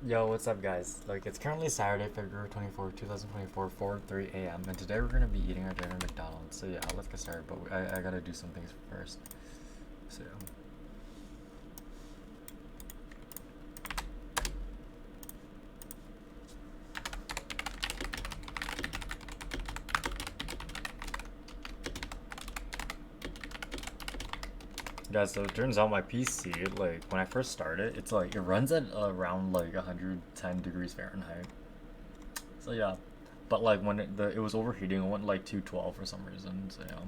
Yo, what's up, guys? Like, it's currently Saturday, February 24th, 2024, 4:03 a.m., and today we're gonna be eating our dinner at McDonald's. So, yeah, let's get started, but I gotta do some things first. So, yeah. Guys, so it turns out my PC, like, when I first started, it's like, it runs at around like 110 degrees Fahrenheit. So, yeah. But, like, when it was overheating, it went like 212 for some reason. So, yeah.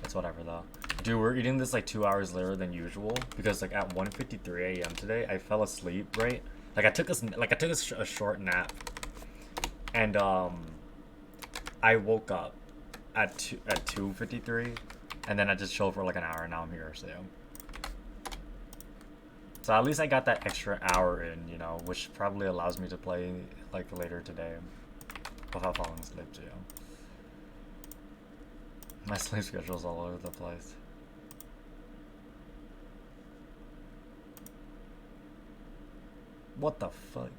It's whatever though. Dude, we're eating this like 2 hours later than usual because like at 1:53 a.m. today, I fell asleep. Right, like I took a short nap, and I woke up at 2:53, and then I just chilled for like an hour, and now I'm here. So, yeah. So at least I got that extra hour in, which probably allows me to play like later today without falling asleep. So, yeah. My sleep schedule's all over the place. What the fuck?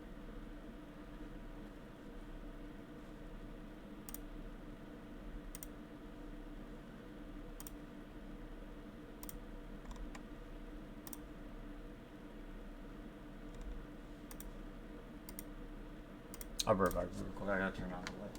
I'll be right back real quick. I gotta turn on the light.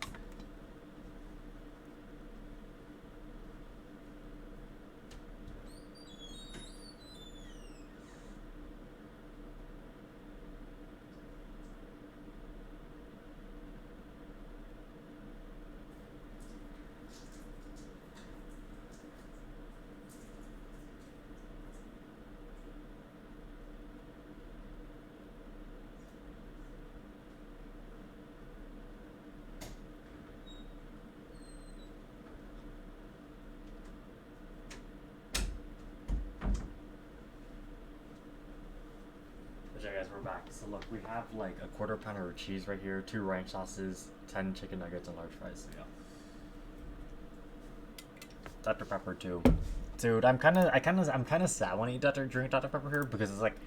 But yeah, guys, we're back. So look, we have like a quarter pounder of cheese right here, two ranch sauces, 10 chicken nuggets, and large fries. So, yeah. Dr. Pepper too. Dude, I'm kind of sad when I drink Dr. Pepper here because it's like,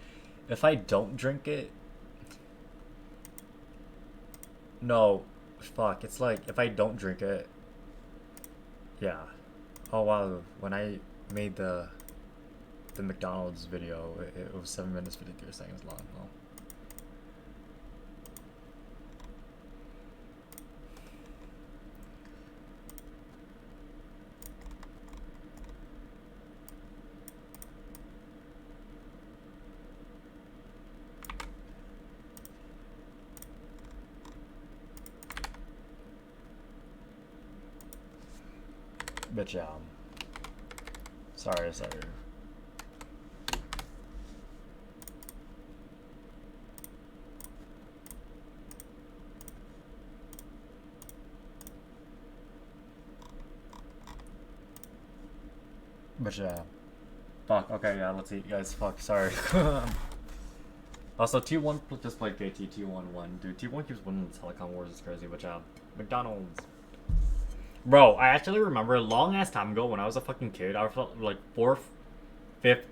if I don't drink it, no, fuck. It's like if I don't drink it, yeah. Oh wow, when I made the McDonald's video, it was 7 minutes 53 seconds long. Well, but yeah. Sorry. But yeah. Fuck. Okay, yeah. Let's eat, guys. Fuck. Sorry. Also, T1 just played KT T1-1. Dude, T1 keeps winning the Telecom Wars. It's crazy. But yeah, McDonald's. Bro, I actually remember a long ass time ago when I was a fucking kid. I felt like fifth,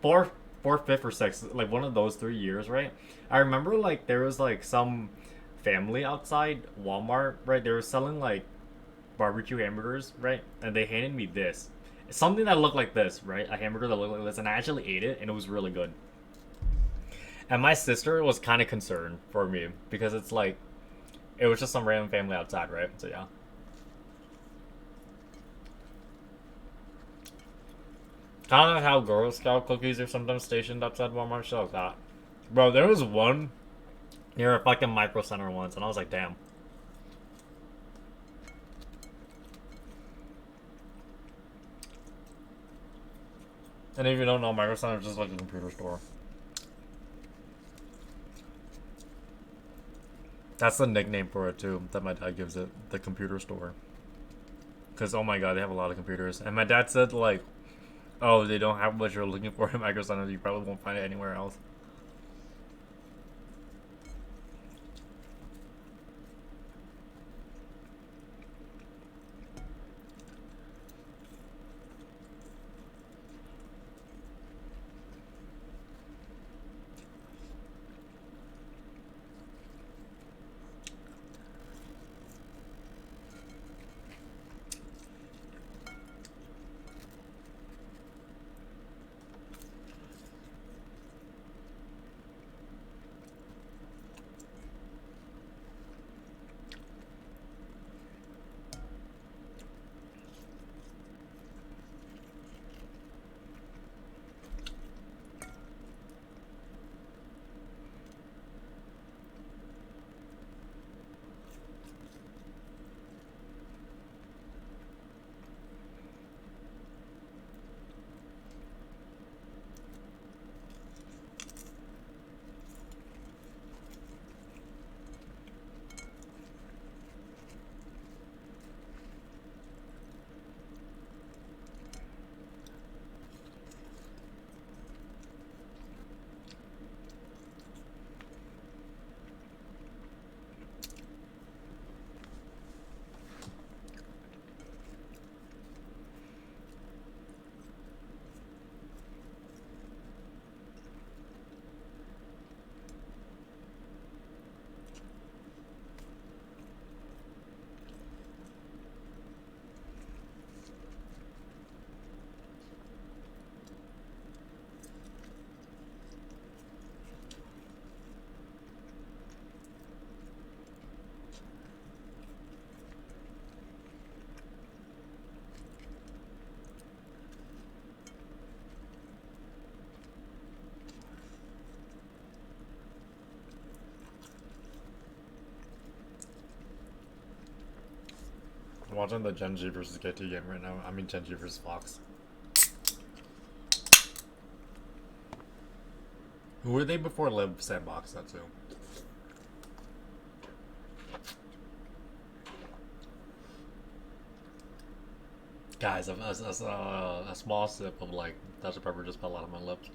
fourth, fifth, or sixth, like one of those 3 years, right? I remember like there was like some family outside Walmart, right? They were selling like barbecue hamburgers, right? And they handed me this, something that looked like this, right? A hamburger that looked like this, and I actually ate it, and it was really good. And my sister was kind of concerned for me because it's like it was just some random family outside, right? So, yeah. Kind of like how Girl Scout cookies are sometimes stationed outside Walmart, shit like that. Bro, there was one near a fucking Micro Center once, and I was like, damn. And if you don't know, Micro Center is just like a computer store. That's the nickname for it too that my dad gives it, the computer store. Cause oh my god, they have a lot of computers. And my dad said like, oh, they don't have what you're looking for in Micro Center. You probably won't find it anywhere else. I'm watching the Gen G versus KT game right now. I mean Gen G versus Fox. Who were they before Live Sandbox? That too. Guys, a small sip of like Dr Pepper just fell out of my lips.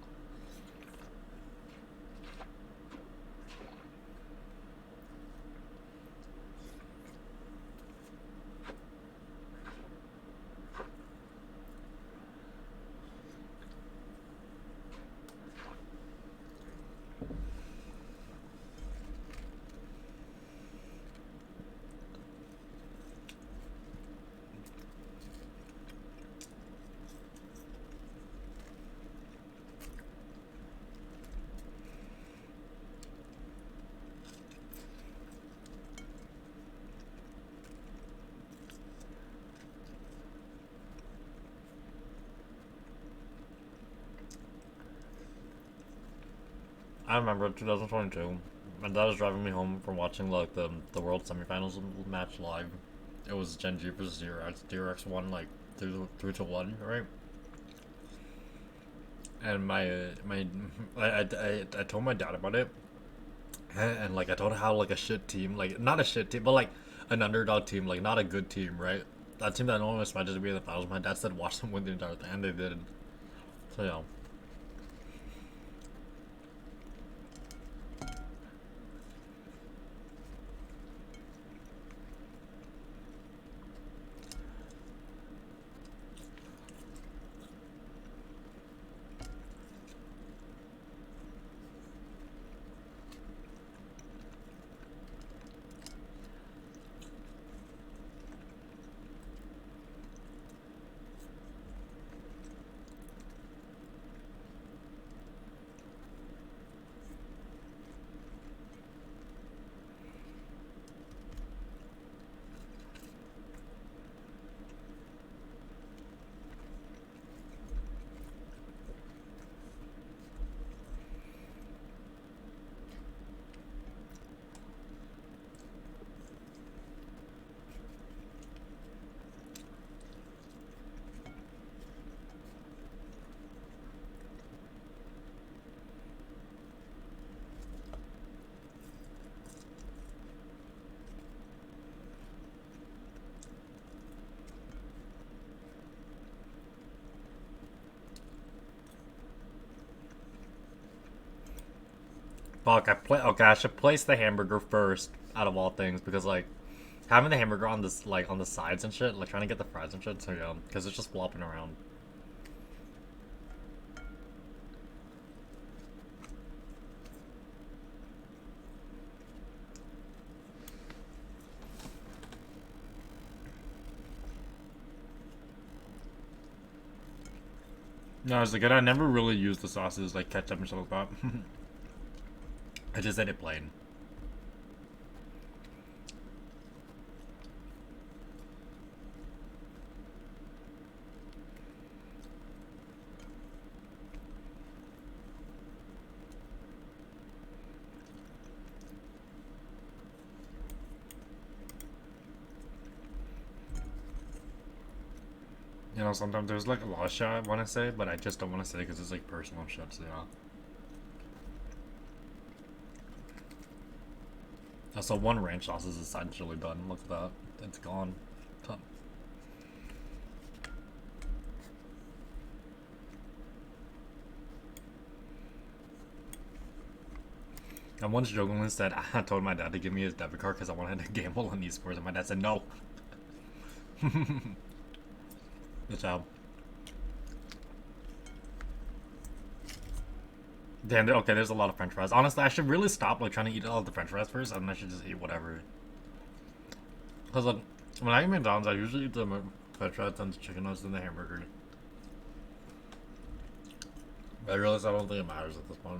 I remember 2022. My dad was driving me home from watching like the World Semifinals match live. It was Gen G versus DRX. DRX won like 3-1, right? And I told my dad about it, and like I told him how like a shit team, like not a shit team, but like an underdog team, like not a good team, right? That team that no one expected to be in the finals. My dad said watch them win the entire thing, and they did. So yeah. Fuck, okay, I should place the hamburger first out of all things because like having the hamburger on this like on the sides and shit, like trying to get the fries and shit, so yeah, because it's just flopping around. No, it's like I never really used the sauces like ketchup and stuff like that. I just ate it plain. You know, sometimes there's like a lot of shit I want to say, but I just don't want to say because it's like personal shit, so yeah. So one ranch sauce is essentially done. Look at that. It's gone. I once jokingly said I told my dad to give me his debit card because I wanted to gamble on esports, and my dad said no. Good job. Damn, okay, there's a lot of french fries. Honestly, I should really stop like trying to eat all of the french fries first, and I should just eat whatever. Because like, when I eat McDonald's, I usually eat the french fries, then the chicken nuggets, then the hamburger. But I realize I don't think it matters at this point.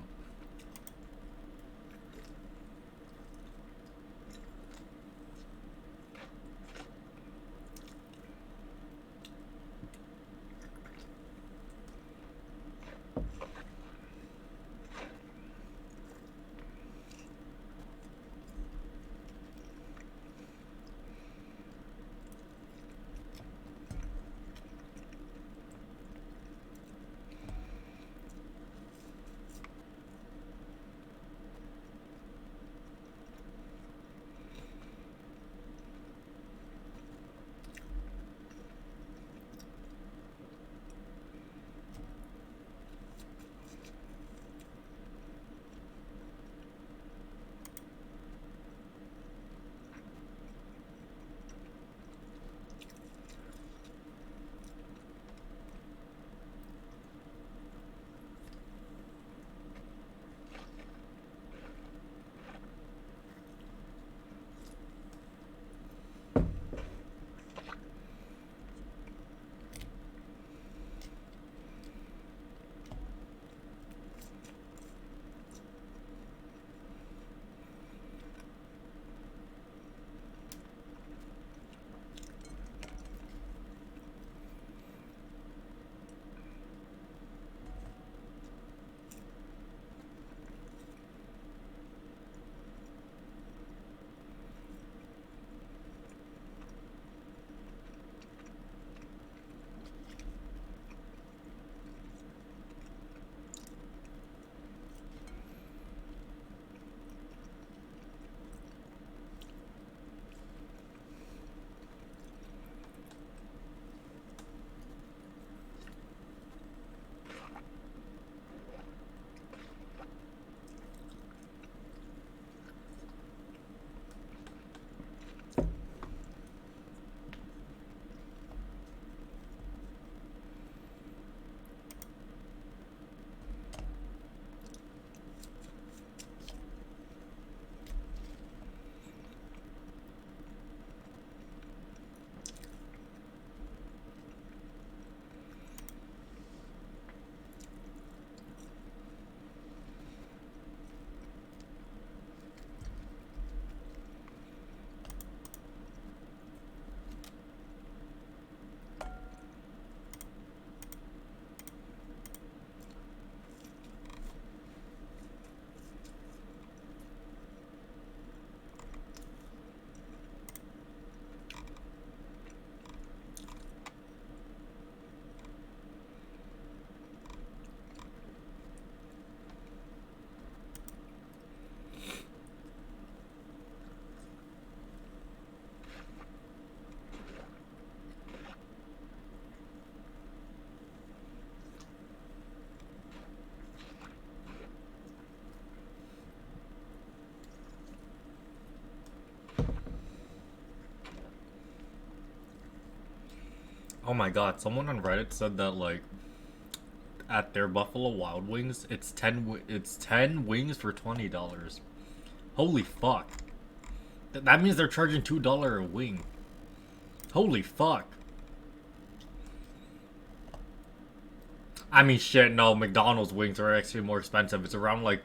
Oh my god, someone on Reddit said that like at their Buffalo Wild Wings, it's 10 wings for $20. Holy fuck. That means they're charging $2 a wing. Holy fuck. I mean shit, no, McDonald's wings are actually more expensive. It's around like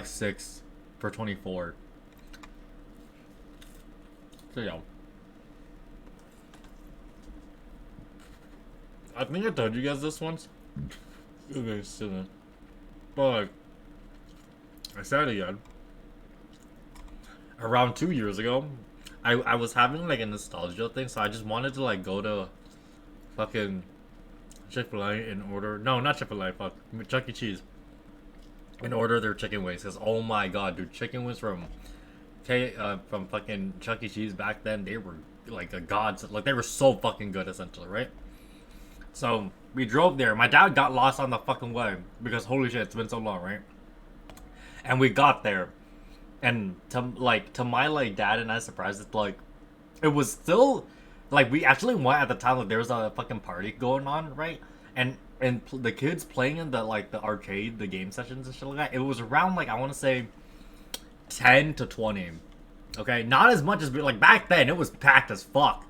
6 for 24. So yeah. I think I told you guys this once. Okay, silly. But like, I said it again. Around 2 years ago, I was having like a nostalgia thing, so I just wanted to like go to fucking Chick-fil-A and order, no, not Chick-fil-A, fuck, Chuck E. Cheese, and order their chicken wings. Cause oh my god, dude, chicken wings from fucking Chuck E. Cheese back then, they were like a god, like they were so fucking good, essentially, right? So we drove there. My dad got lost on the fucking way because holy shit, it's been so long, right? And we got there, and to my like dad and I surprised, it's like it was still like we actually went at the time like there was a fucking party going on, right? And the kids playing in the like the arcade, the game sessions and shit like that. It was around like I want to say 10 to 20. Okay, not as much as like back then. It was packed as fuck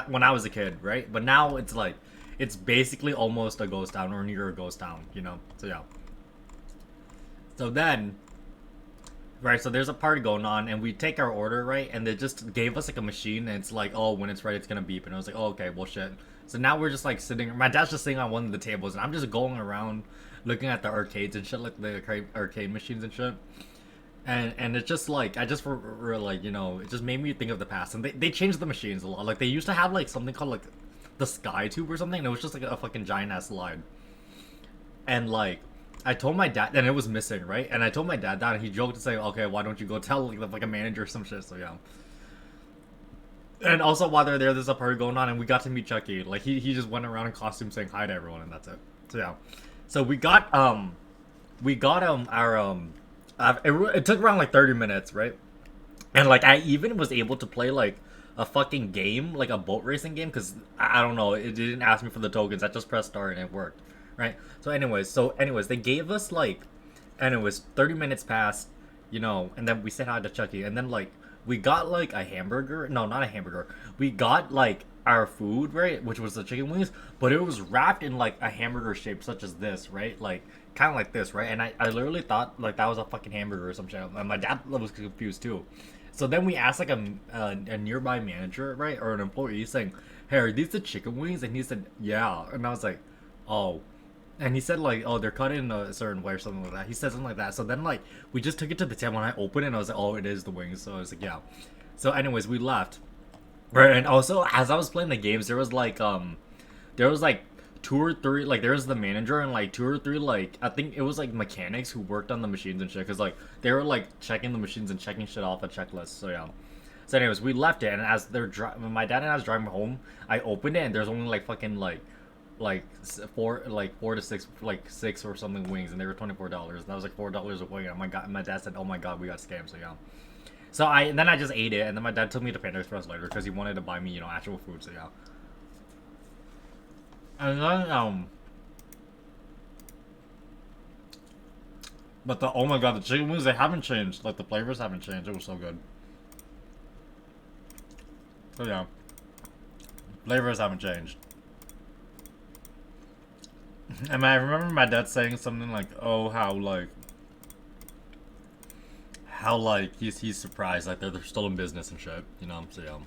when I was a kid, right? But now it's like it's basically almost a ghost town or near a ghost town, you know. So yeah. So then, right, so there's a party going on, and we take our order, right, and they just gave us like a machine, and it's like, oh, when it's ready, it's gonna beep, and I was like, oh, okay, well, shit. So now we're just like sitting. My dad's just sitting on one of the tables, and I'm just going around looking at the arcades and shit, like the arcade machines and shit. And it's just like I just were like, you know, it just made me think of the past, and they changed the machines a lot. Like they used to have like something called like the Sky Tube or something, and it was just like a fucking giant ass slide. And like I told my dad, and it was missing, right? And I told my dad that, and he joked to say, "Okay, why don't you go tell like a manager or some shit?" So yeah. And also while they're there, there's a party going on, and we got to meet Chucky. Like he just went around in costume saying hi to everyone, and that's it. So yeah. So we got our it took around like 30 minutes, right? And like I even was able to play like a fucking game, like a boat racing game, because I don't know, it didn't ask me for the tokens. I just pressed start and it worked, right? So anyways, they gave us like, and it was 30 minutes past, you know, and then we said hi to Chucky, and then like we got like a hamburger, no, not a hamburger. We got like our food, right, which was the chicken wings, but it was wrapped in like a hamburger shape, such as this, right, like kind of like this, right? And I literally thought like that was a fucking hamburger or some shit, and my dad was confused too. So then we asked like a nearby manager, right, or an employee, saying, "Hey, are these the chicken wings?" And he said, "Yeah." And I was like, "Oh." And he said like, "Oh, they're cut in a certain way or something like that." He said something like that. So then like we just took it to the table, and I opened it, and I was like, "Oh, it is the wings." So I was like, "Yeah." So anyways, we left. Right, and also as I was playing the games, there was like two or three, like there was the manager and like two or three, like I think it was like mechanics who worked on the machines and shit, because like they were like checking the machines and checking shit off a checklist. So yeah. So anyways, we left it, and as when my dad and I was driving home, I opened it, and there's only like fucking four to six, like six or something wings, and they were $24. That was like $4 a wing. And my dad said, "Oh my god, we got scammed." So yeah. So then I just ate it, and then my dad took me to Panda Express later because he wanted to buy me, you know, actual food. So yeah. And then but the oh my god, the chicken wings, they haven't changed. Like the flavors haven't changed. It was so good. So yeah, flavors haven't changed. And I remember my dad saying something like, "Oh, how like he's surprised, like they're still in business and shit, you know." So yeah.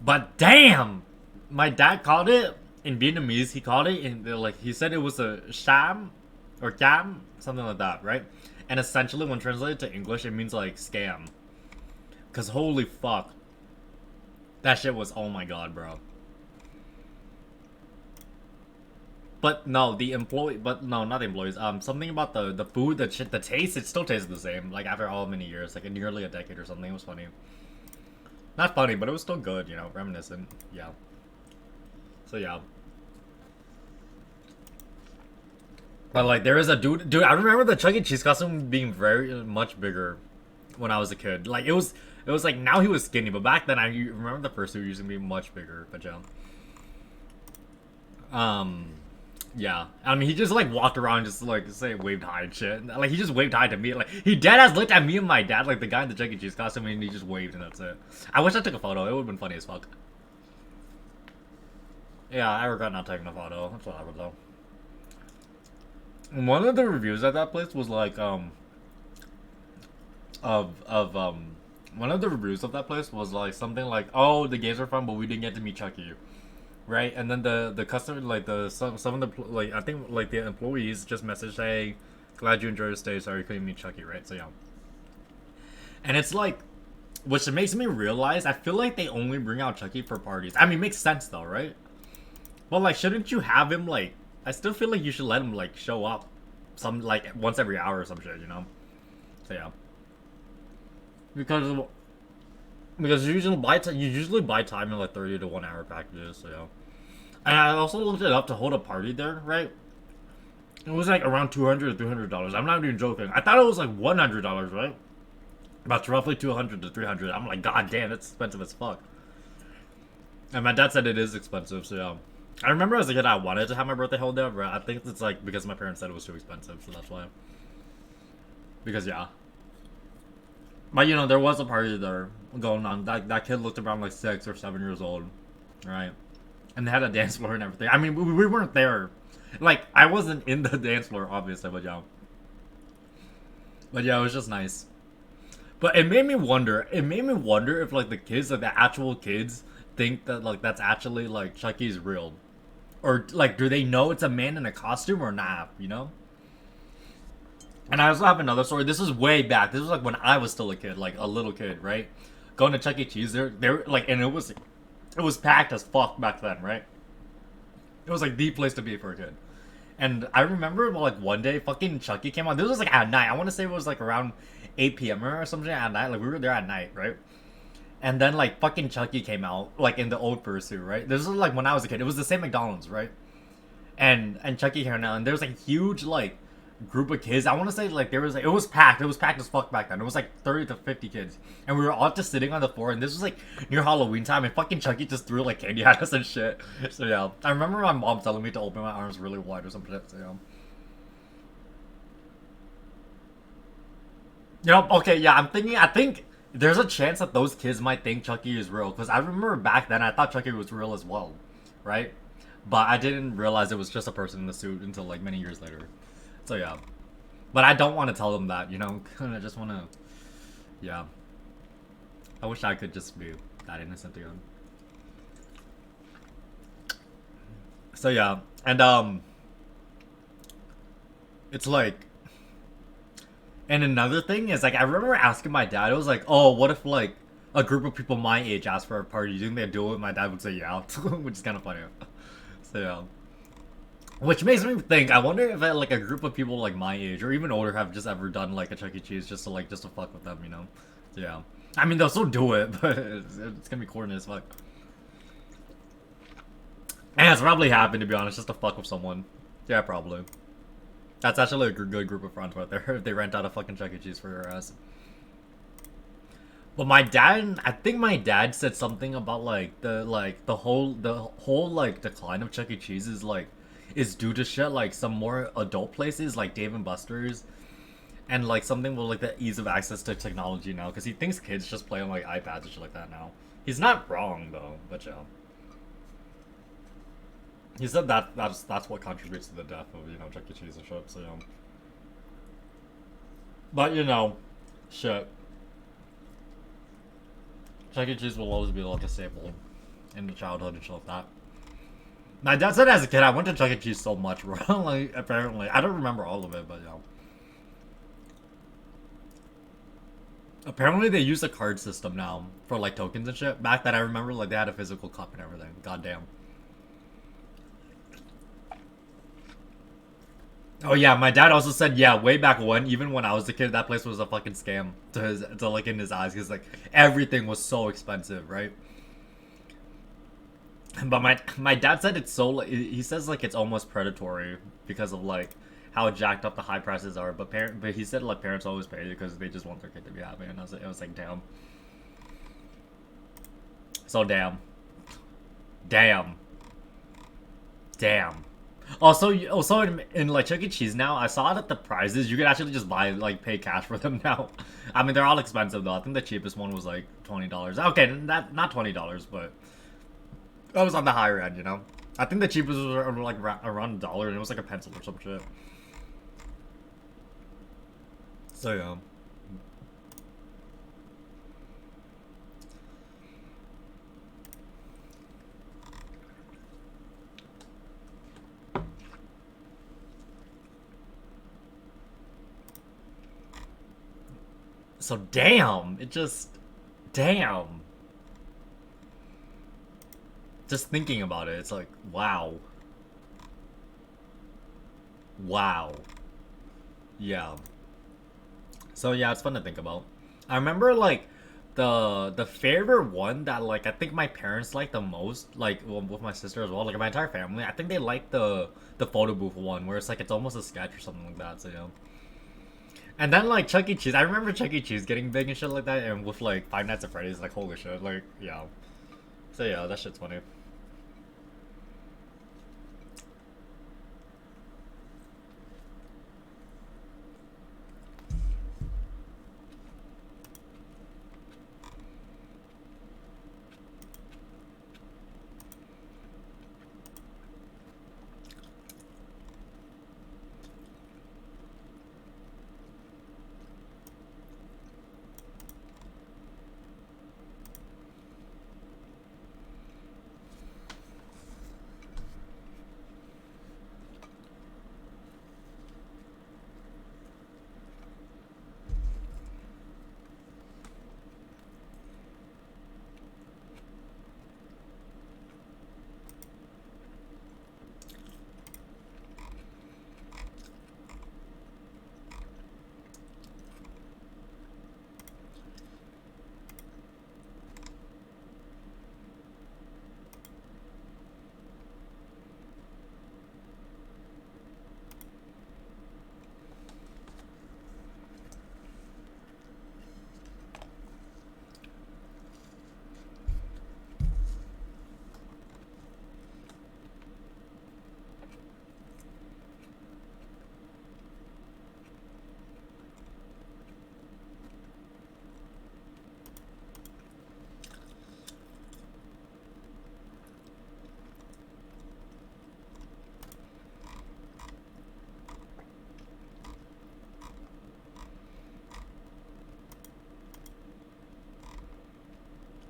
But damn, my dad called it in Vietnamese. He called it in like he said it was a sham or cam, something like that, right? And essentially, when translated to English, it means like scam. Cause holy fuck, that shit was, oh my god, bro. But no, the employee, but no, not the employees. Something about the food, the shit, the taste. It still tastes the same. Like after all many years, like nearly a decade or something. It was funny. Not funny, but it was still good. You know, reminiscent. Yeah. So yeah. But like, there is a dude. I remember the Chuck E. Cheese costume being very much bigger when I was a kid. Like it was like now he was skinny, but back then I remember the first two used to be much bigger. But yeah. Um. Yeah, I mean, he just like walked around, just like say waved hi and shit. Like he just waved hi to me. Like he dead ass looked at me and my dad, like the guy in the Chuck E. Cheese costume, and he just waved, and that's it. I wish I took a photo. It would have been funny as fuck. Yeah, I regret not taking a photo. That's what I would do. One of the reviews at that place was like of one of the reviews of that place was like something like, oh, the games are fun, but we didn't get to meet Chucky. Right, and then the customer, like the some of the, like I think like the employees just messaged, hey, glad you enjoyed your stay, sorry you couldn't meet Chucky, right? So yeah. And it's like, which makes me realize I feel like they only bring out Chucky for parties. I mean, it makes sense though, right? But like, shouldn't you have him like, I still feel like you should let him like show up some like once every hour or some shit, you know? So yeah. Because you usually buy time in like 30 to 1 hour packages, so yeah. And I also looked it up to hold a party there, right? It was like around $200 to $300. I'm not even joking. I thought it was like $100, right? About roughly $200 to $300. I'm like, god damn, that's expensive as fuck. And my dad said it is expensive, so yeah. I remember as a kid I wanted to have my birthday held there, but I think it's like because my parents said it was too expensive, so that's why. Because yeah. But you know, there was a party there going on. That kid looked around like 6 or 7 years old, right? And they had a dance floor and everything. I mean, we weren't there. Like, I wasn't in the dance floor, obviously, but yeah. But yeah, it was just nice. But it made me wonder. It made me wonder if, like, the kids, like, the actual kids, think that, like, that's actually, like, Chucky's real. Or, like, do they know it's a man in a costume or not, you know? And I also have another story. This is way back. This was, like, when I was still a kid, like, a little kid, right? Going to Chuck E. Cheese, they're like, and it was packed as fuck back then, right? It was like the place to be for a kid. And I remember like one day fucking Chucky came on. This was like at night. I want to say it was like around 8 p.m. or something at night. Like we were there at night, right? And then like fucking Chucky came out like in the old fursuit, right? This was like when I was a kid. It was the same McDonald's, right? And Chucky came out, and there was like huge like group of kids. I want to say like there was like, it was packed. It was packed as fuck back then. It was like 30 to 50 kids, and we were all just sitting on the floor. And this was like near Halloween time, and fucking Chucky just threw like candy at us and shit. So yeah, I remember my mom telling me to open my arms really wide or some shit. So yeah. You know, okay, yeah, I'm thinking. I think there's a chance that those kids might think Chucky is real, because I remember back then I thought Chucky was real as well, right? But I didn't realize it was just a person in the suit until like many years later. So yeah. But I don't want to tell them that, you know? I just want to... Yeah. I wish I could just be that innocent again. So yeah. And, it's like... And another thing is, like, I remember asking my dad, it was like, oh, what if, like, a group of people my age asked for a party? Do you think they'd do it? My dad would say yeah. Which is kind of funny. So yeah. Which makes me think, I wonder if like a group of people like my age or even older have just ever done like a Chuck E. Cheese just to fuck with them, you know? So, yeah. I mean, they'll still do it, but it's gonna be corny as fuck. And it's probably happened, to be honest, just to fuck with someone. Yeah, probably. That's actually a good group of friends right there. If they rent out a fucking Chuck E. Cheese for your ass. But my dad, I think my dad said something about the whole like decline of Chuck E. Cheese is due to shit like some more adult places like Dave and Buster's, and like something with like the ease of access to technology now, because he thinks kids just play on like iPads and shit like that now. He's not wrong though, but yeah. He said that's what contributes to the death of, you know, Chuck E. Cheese and shit. So yeah. But you know, shit. Chuck E. Cheese will always be like disabled. in the childhood and shit like that. My dad said as a kid I went to Chuck E. Cheese so much, bro. Like apparently, I don't remember all of it, but apparently they use a card system now for like tokens and shit. Back then I remember like they had a physical cup and everything. Goddamn. Oh yeah, my dad also said yeah, way back when, even when I was a kid, that place was a fucking scam to like in his eyes, because like everything was so expensive, right? But my dad said it's so he says like it's almost predatory because of like how jacked up the high prices are. But he said like parents always pay because they just want their kid to be happy, and it was like damn. So damn, damn. Also in like Chuck E. Cheese now, I saw that the prizes you could actually just buy like pay cash for them now. I mean they're all expensive though. I think the cheapest one was like $20. Okay, that not $20, but that was on the higher end, you know. I think the cheapest was like around $1, and it was like a pencil or some shit. So yeah. So damn, damn. Just thinking about it, it's like wow, wow, yeah. So yeah, it's fun to think about. I remember like the favorite one that like I think my parents like the most, like well, with my sister as well, like my entire family. I think they like the photo booth one where it's like it's almost a sketch or something like that. So yeah. And then like Chuck E. Cheese, I remember Chuck E. Cheese getting big and shit like that, and with like Five Nights at Freddy's, like holy shit, like yeah. So yeah, that shit's funny.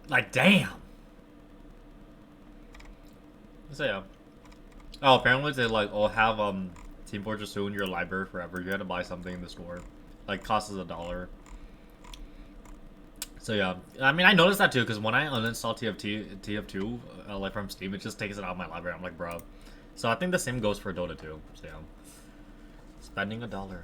Like damn. So yeah. Oh, apparently they like all have Team Fortress 2 in your library forever. You had to buy something in the store, like costs us $1. So yeah, I mean I noticed that too because when I uninstall TF2 like from Steam, it just takes it out of my library. I'm like, bro. So I think the same goes for Dota 2. So yeah, spending $1.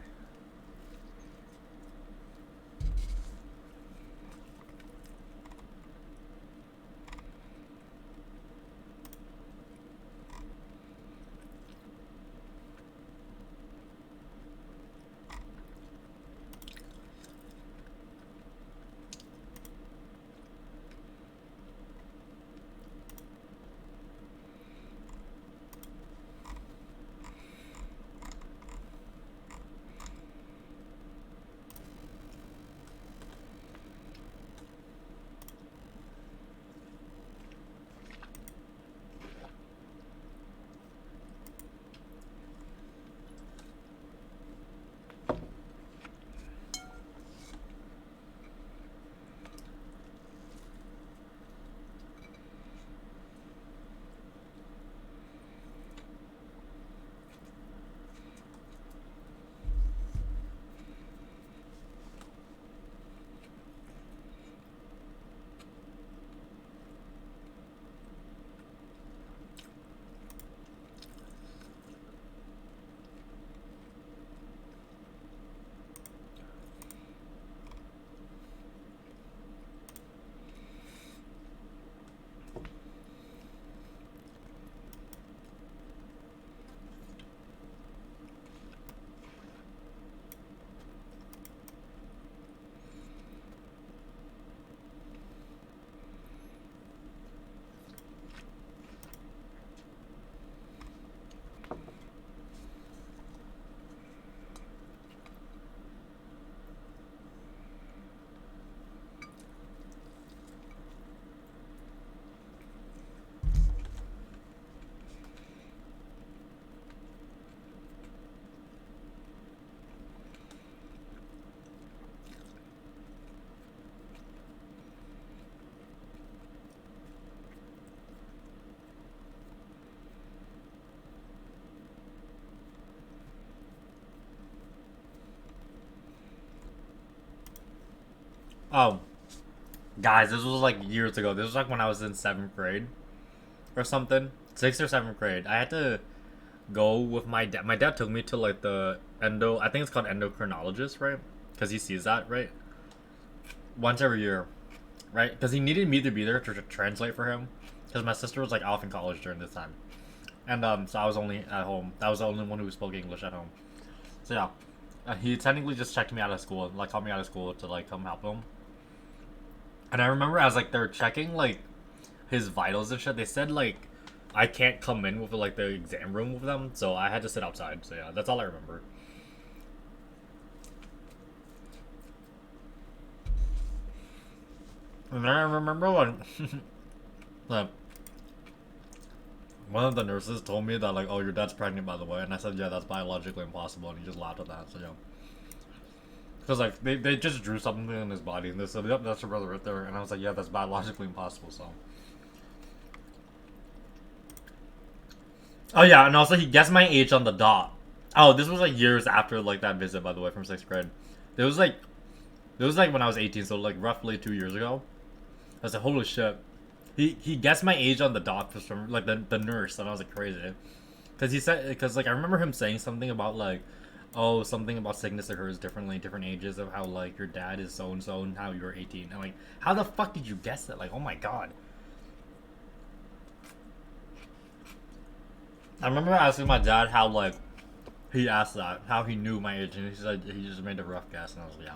Oh, guys, this was like years ago. This was like when I was in 7th grade or something, 6th or 7th grade. I had to go with my dad. My dad took me to like the endo. I think it's called endocrinologist, right? Because he sees that, right? Once every year, right? Because he needed me to be there to translate for him. Because my sister was like off in college during this time, and so I was only at home. I was the only one who spoke English at home. So yeah, he technically just checked me out of school, like called me out of school to like come help him. And I remember as like they're checking like his vitals and shit, they said like I can't come in with like the exam room with them, so I had to sit outside. So yeah, that's all I remember. And then I remember when like, one of the nurses told me that like, oh, your dad's pregnant by the way, and I said, yeah, that's biologically impossible, and he just laughed at that. So yeah, because like they just drew something in his body, and they said, yep, that's your brother right there, and I was like, yeah, that's biologically impossible. So. Oh yeah, and also he guessed my age on the dot. Oh, this was like years after like that visit, by the way, from 6th grade. It was like when I was 18, so like roughly 2 years ago. I was like, holy shit. He guessed my age on the dot for some like the nurse, and I was like crazy, because he said like I remember him saying something about like, oh, something about sickness occurs differently, different ages of how like your dad is so and so and how you're 18, and like how the fuck did you guess that? Like, oh my god. I remember asking my dad how like he asked that, how he knew my age, and he said he just made a rough guess, and I was like, yeah.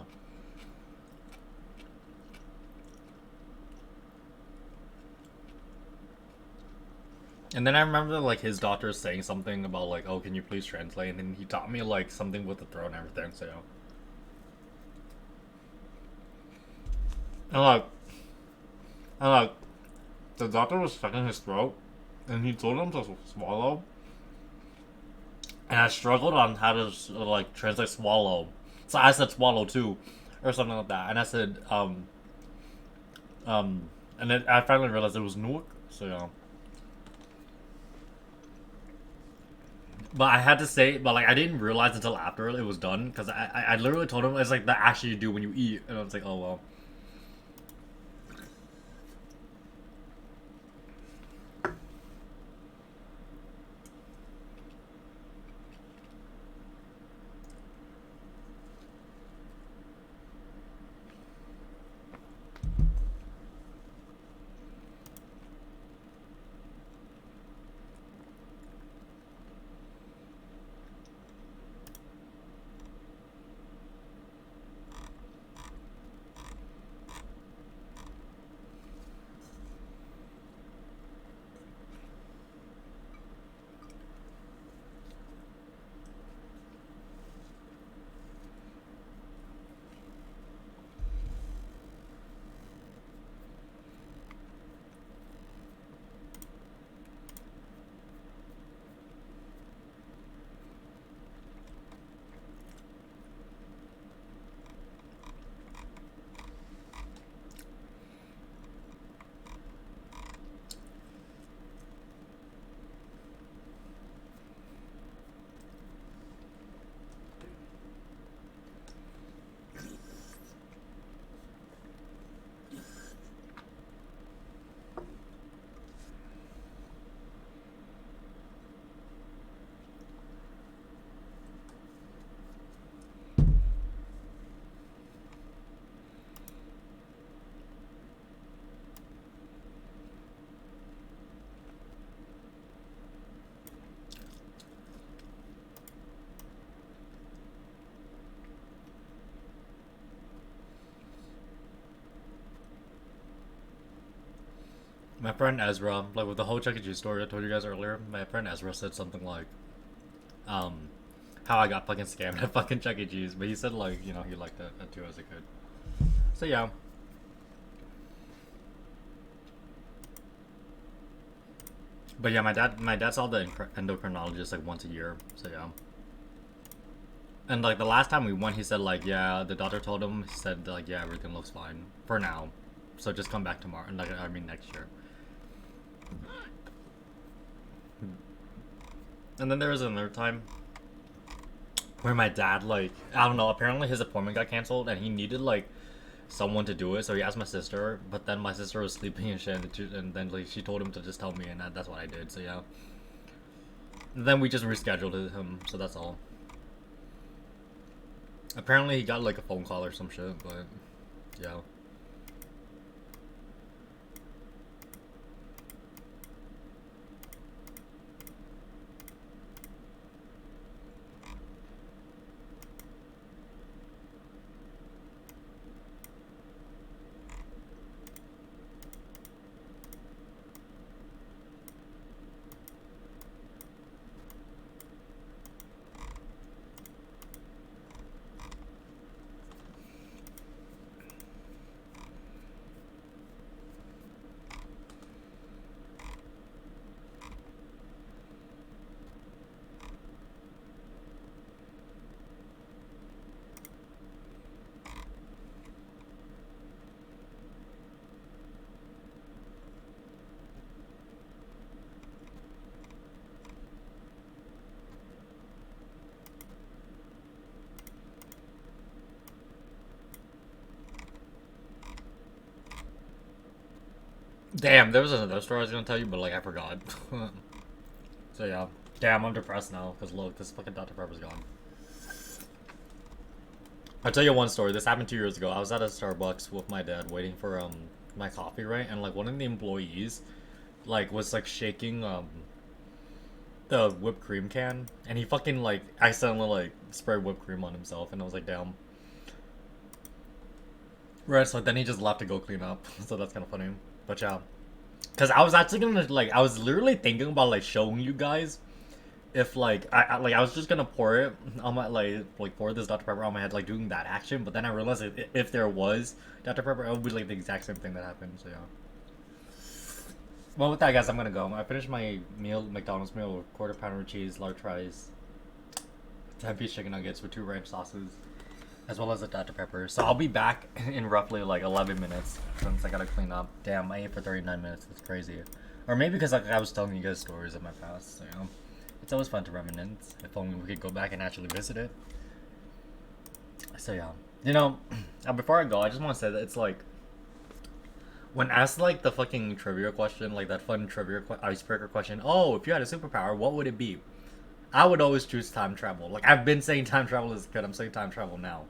And then I remember like his doctor saying something about like, oh, can you please translate? And then he taught me like something with the throat and everything. So yeah. And like, and like, the doctor was checking his throat, and he told him to swallow. And I struggled on how to like translate swallow, so I said swallow too, or something like that. And I said um, and then I finally realized it was Newark. So yeah. But I had to say, but like I didn't realize until after it was done, because I literally told him it's like the action you do when you eat, and I was like, oh well. My friend Ezra, like with the whole Chuck E. Cheese story I told you guys earlier, my friend Ezra said something like, um, how I got fucking scammed at fucking Chuck E. Cheese, but he said like, you know, he liked that too as a kid. So yeah. But yeah, my dad saw the endocrinologist like once a year. So yeah. And like the last time we went, he said like, yeah, the doctor told him, he said like, yeah, everything looks fine for now, so just come back tomorrow, like I mean next year. And then there was another time where my dad like, I don't know, apparently his appointment got canceled, and he needed like someone to do it, so he asked my sister. But then my sister was sleeping and shit, and then like she told him to just tell me, and that's what I did. So yeah. And then we just rescheduled him, so that's all. Apparently he got like a phone call or some shit, but yeah. Damn, there was another story I was gonna tell you, but like I forgot. So yeah. Damn, I'm depressed now, because look, this fucking Dr. Pepper's gone. I'll tell you one story. This happened 2 years ago. I was at a Starbucks with my dad waiting for my coffee, right? And like one of the employees like was like shaking the whipped cream can, and he fucking like accidentally like sprayed whipped cream on himself, and I was like, damn. Right, so then he just left to go clean up. So that's kind of funny. But yeah. Because I was actually gonna like I was literally thinking about like showing you guys if like I was just gonna pour it on my like pour this Dr. Pepper on my head, like doing that action, but then I realized if there was Dr. Pepper, it would be like the exact same thing that happened. So yeah. Well, with that, guys, I'm gonna go. I finished my meal, McDonald's meal, with quarter pounder cheese, large fries, 10-piece chicken nuggets with 2 ranch sauces, as well as a Dr. Pepper. So I'll be back in roughly like 11 minutes since I gotta clean up. Damn, I ate for 39 minutes. That's crazy. Or maybe because like I was telling you guys stories of my past. So, you know, it's always fun to reminisce. If only we could go back and actually visit it. So yeah, you know, before I go, I just want to say that it's like when asked like the fucking trivia question, like that fun trivia icebreaker question. Oh, if you had a superpower, what would it be? I would always choose time travel. Like I've been saying time travel is good. I'm saying time travel now.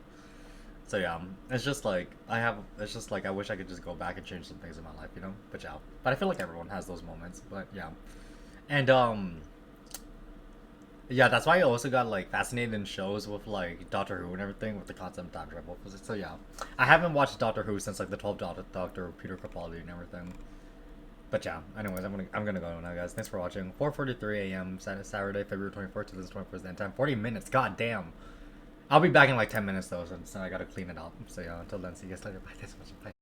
So yeah, it's just like it's just like I wish I could just go back and change some things in my life, you know. But yeah, but I feel like everyone has those moments. But yeah, and yeah, that's why I also got like fascinated in shows with like Doctor Who and everything with the concept of time travel. So yeah, I haven't watched Doctor Who since like the 12th Doctor of Peter Capaldi and everything. But yeah, anyways, I'm gonna go now, guys. Thanks for watching. 4:43 a.m. Saturday, February 24th, 2024 end time. 40 minutes. God damn. I'll be back in like 10 minutes though, since I gotta clean it up. So yeah, until then, see you guys later. Bye. Thanks so much. Bye.